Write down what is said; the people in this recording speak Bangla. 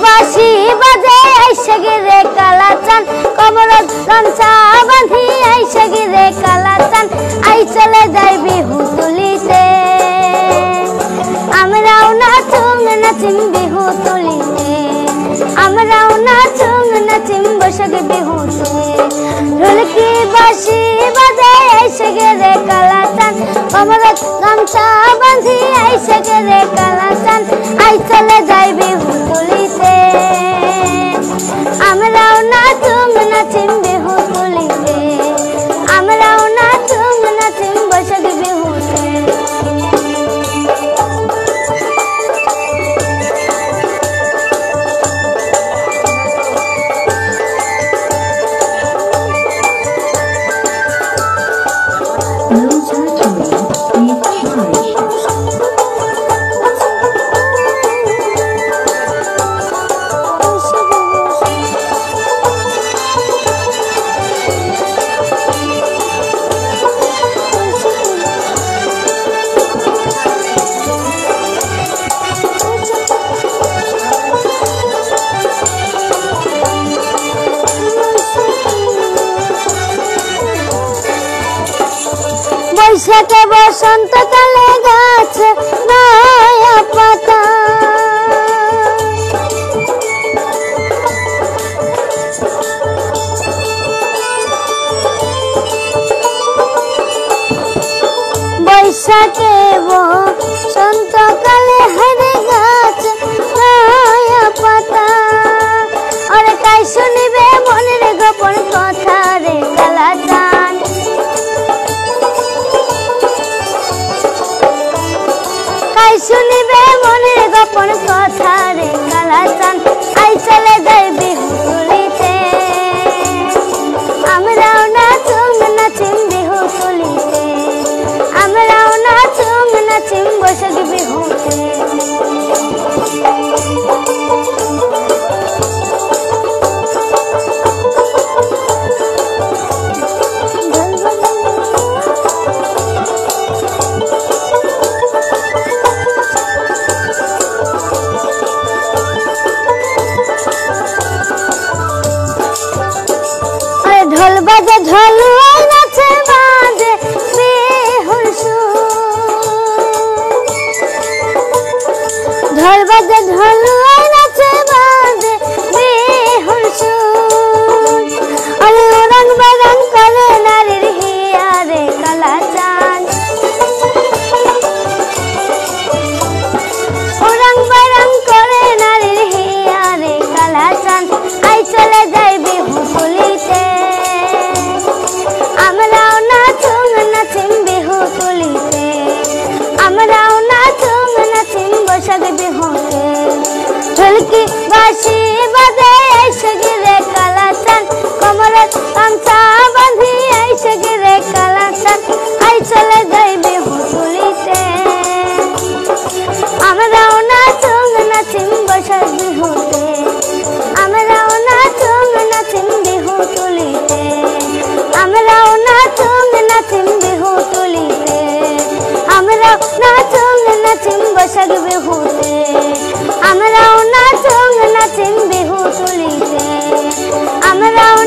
বাঁশি বাজে আইসে গিরে কালাচান কমরত গামছা বাঁধি আইসে গিরে কালাচান আই চলে যাই বিহু তুলিতে আমরাও নাচুম নাচিম বিহু তুলিতে আমরাও নাচুম নাচিম বৈশাখ বিহুতে ঢোলকি বাঁশি বাজে আইসে গিরে কালাচান কমরত গামছা বাঁধি আইসে গিরে কালাচান আই চলে যাই বিহু তুলিতে আমরাও নাচুম নাচিম বিহু তুলিতে আমরাও নাচুম নাচিম বৈশাখ বিহুতে বৈশাখে বসন্তকালে গাছ নয়া পাতা বৈশাখে বসন্তকালে হরে গাছ নয়া পাতা আরে তাই শুনিবে মনের গোপন কথা রে কালাচান তাই শুনিবে মনের গোপন কথা রে কালাচান আই চলে যাই বিহু তুলিতে আমরাও নাচুম নাচিম বিহু তুলিতে আমরাও নাচুম নাচিম বৈশাখ বিহুতে ঢোল বাজে ঢোলুয়াই নাচে বাজে বিহুর সুর ঢোল বাজে ঢোলুয়াই নাচে বাজে বিহুর সুর আরে রং বারং করে নারীর হিয়া রে কালাচান রং বারং করে নারীর হিয়া রে কালাচান আই চলে যাই বিহু তুলিতে আমরাও নাচুম নাচিম বিহু তুলিতে আমরাও নাচুম নাচিম বৈশাখ বিহুতে ঢোলকি বাঁশি বাজে আইসে গিরে কালাচান কমরত গামছা বাঁধি আইসে গিরে কালাচান আই চলে যাই বিহু তুলিতে আমরাও নাচুম নাচিম বৈশাখ বিহুতে আমরাও নাচুম নাচিম বিহু তুলিতে আমরাও নাচুম নাচিম বিহু তুলিতে আমরাও নাচুম নাচিম বৈশাখ বিহুতে আমরাও নাচুম নাচিম বিহু তুলিতে আমরাও